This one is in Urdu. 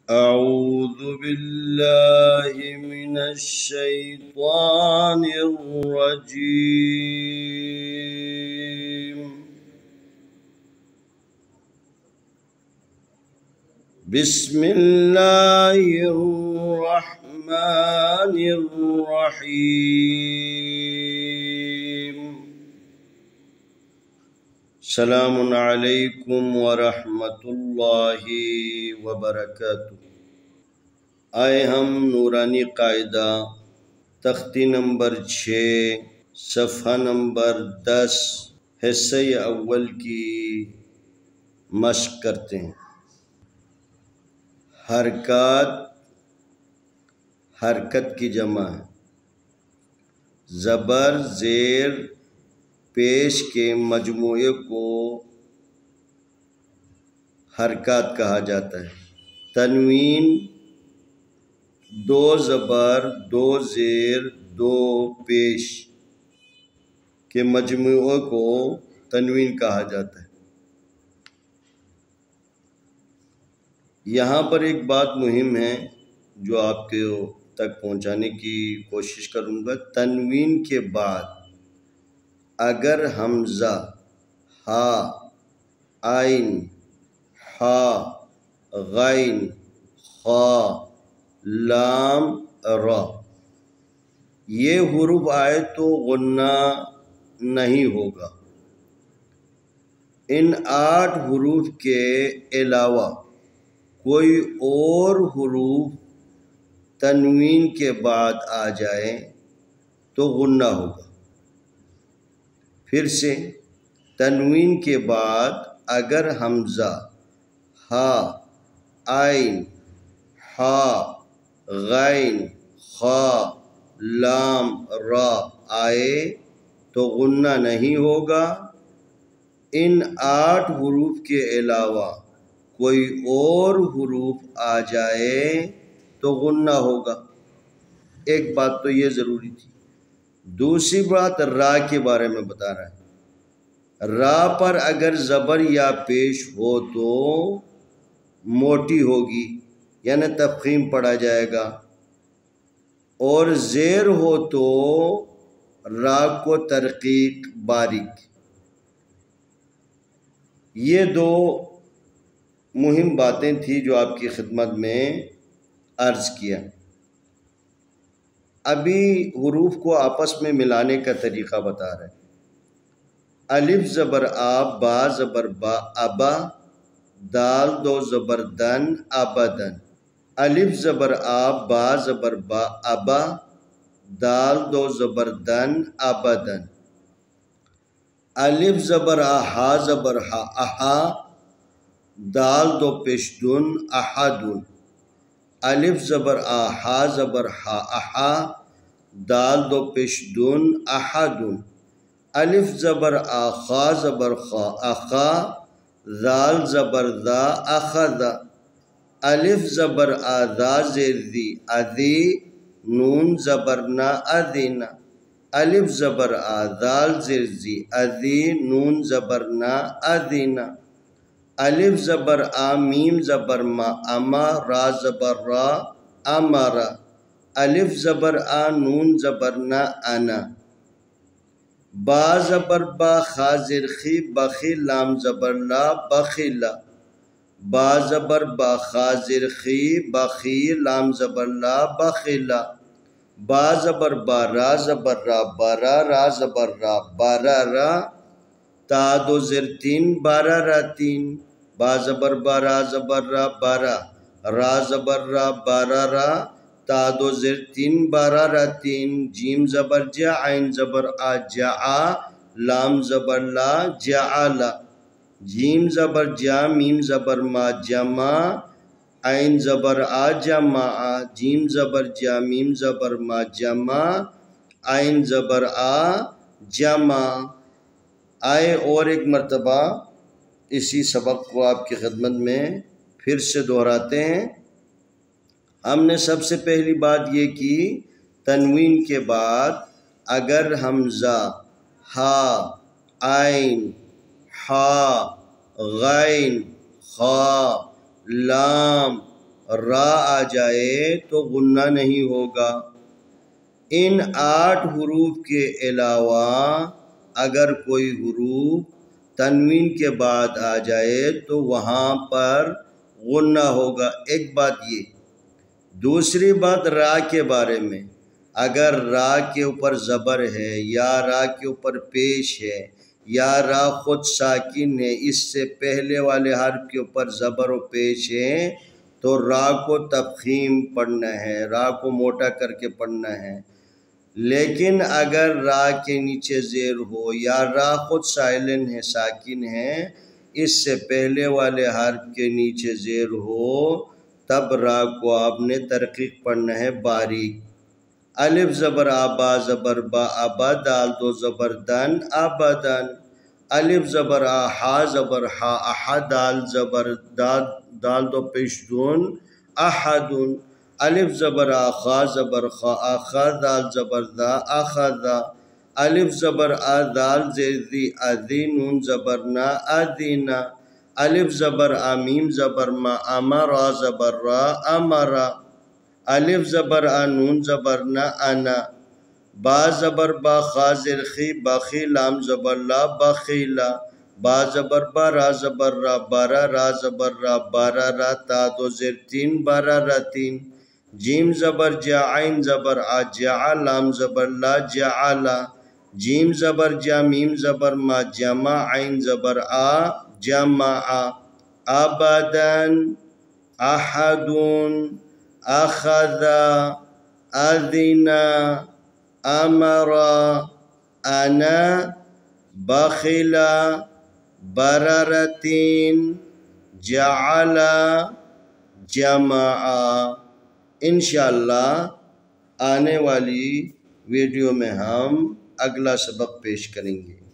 أعوذ بالله من الشيطان الرجيم. بسم الله الرحمن الرحيم. السلام علیکم ورحمۃ اللہ وبرکاتہ. آئے ہم نورانی قاعدہ تختی نمبر 6 صفحہ نمبر 10 حصہ اول کی مشق کرتے ہیں. حرکت کی جمع ہے. زبر زیر پیش کے مجموعے کو حرکات کہا جاتا ہے. تنوین، 2 زبر 2 زیر 2 پیش کے مجموعے کو تنوین کہا جاتا ہے. یہاں پر ایک بات مہم ہے جو آپ کے تک پہنچانے کی کوشش کروں گا. تنوین کے بعد اگر حمزہ، ہا، عین، حا، غین، خا، لام، را یہ حروف آئے تو غنہ نہیں ہوگا. ان 8 حروف کے علاوہ کوئی اور حروف تنوین کے بعد آ جائے تو غنہ ہوگا. پھر سے، تنوین کے بعد اگر حمزہ، ہا، عین، حا، غین، خا، لام، را آئے تو غنہ نہیں ہوگا. ان 8 حروف کے علاوہ کوئی اور حروف آ جائے تو غنہ ہوگا. ایک بات تو یہ ضروری تھی. دوسری بات را کے بارے میں بتا رہا ہے. را پر اگر زبر یا پیش ہو تو موٹی ہوگی، یعنی تفخیم پڑھا جائے گا، اور زیر ہو تو را کو ترقیق باریک. یہ 2 مہم باتیں تھیں جو آپ کی خدمت میں عرض کیا. ابھی حروف کو آپس میں ملانے کا طریقہ بتا رہے ہیں. الف زبر آ، با زبر با، ابا، دال 2 زبر دن، ابدن. الف زبر آ، با زبر با، ابا، دال 2 زبر دن، ابدن. الف زبر آ، ہا زبر ہا، احا، دال 2 پیش دن، احدن. الف زبر آ، ہا زبر ہا، احا، دال 2 پیش دن، احدن. الف زبر آ، خا زبر خا، اخا، ذال زبر ذا، اخذ. الف زبر آ، ذا زیر ذی، اذی، نون زبر نا، اذن. الف زبر آ، ذال زیر ذی، اذی، نون زبر نا، اذن. الف زبر آ، میم زبر ما، اما، را زبر را، امر. الف زبر آ، نون زبر نا، انا. با زبر با، خا زیر خی، بخی، لام زبر لا، بخلا. با زبر با، خا زیر خی، بخی، لام زبر لا، بخلا. با زبر با، را زبر را، برا، را زبر را، برارا. تا 2 زیر 3، برارتین. با زبر با، را زبر را، برا، را زبر را، برارا. تا 2 زیر 3، برارتین. جیم زبر جا، عین زبر آ، جعا، لام زبر لا، جعلا. جیم زبر جا، میم زبر ما، جمع، عین زبر آ، جمع. جیم زبر جا، میم زبر ما، جمع، عین زبر آ، جمع. آئے اور ایک مرتبہ اسی سبق کو آپ کی خدمت میں پھر سے دہراتے ہیں. ہم نے سب سے پہلی بات یہ کی، تنوین کے بعد اگر حمزہ، ہا، عین، حا، غین، خا، لام، را آ جائے تو غنہ نہیں ہوگا۔ ان 8 حروف کے علاوہ اگر کوئی حروف تنوین کے بعد آ جائے تو وہاں پر غنہ ہوگا۔ ایک بات یہ۔ دوسری بات را کے بارے میں، اگر را کے اوپر زبر ہے یا را کے اوپر پیش ہے یا را خود ساکن ہے، اس سے پہلے والے حرف کے اوپر زبر و پیش ہے تو را کو تفخیم پڑھنا ہے، را کو موٹا کر کے پڑھنا ہے۔ لیکن اگر را کے نیچے زیر ہو یا را خود سائلن ہے، ساکن ہے، اس سے پہلے والے حرف کے نیچے زیر ہو تب را کو آپ نے ترقیق پڑھنا ہے باریک۔ الف زبر آ با زبر با ابا دال دو زبر دن ابدن۔ الف زبر آ ہا زبر ہا احا دال زبر دال دو پیش دون احدن۔ الف زبر آ خا زبر خا اخا دال زبر دا اخذا۔ الف زبر آ دال زیر دی ادی نون زبر نا ادینا۔ الف زبر آ میم زبر ما امرا زبر را امرا۔ الف زبر آ نون زبر نا انا۔ با زبر با خا زیر خی بخی لام زبر لا بخیلا۔ با زبر با را زبر را بارا را زبر را بارا را تا دو زیر تین بارا را تین۔ جیم زبر جا عین زبر آ جا لام زبر لا جعلا۔ جیم زبر جا میم زبر ما جمع عین زبر آ جمع۔ ابدن احدن اخذا اذنا امرا انا بخلا بررتین جعلا جمعا۔ انشاءاللہ آنے والی ویڈیو میں ہم اگلا سبق پیش کریں گے۔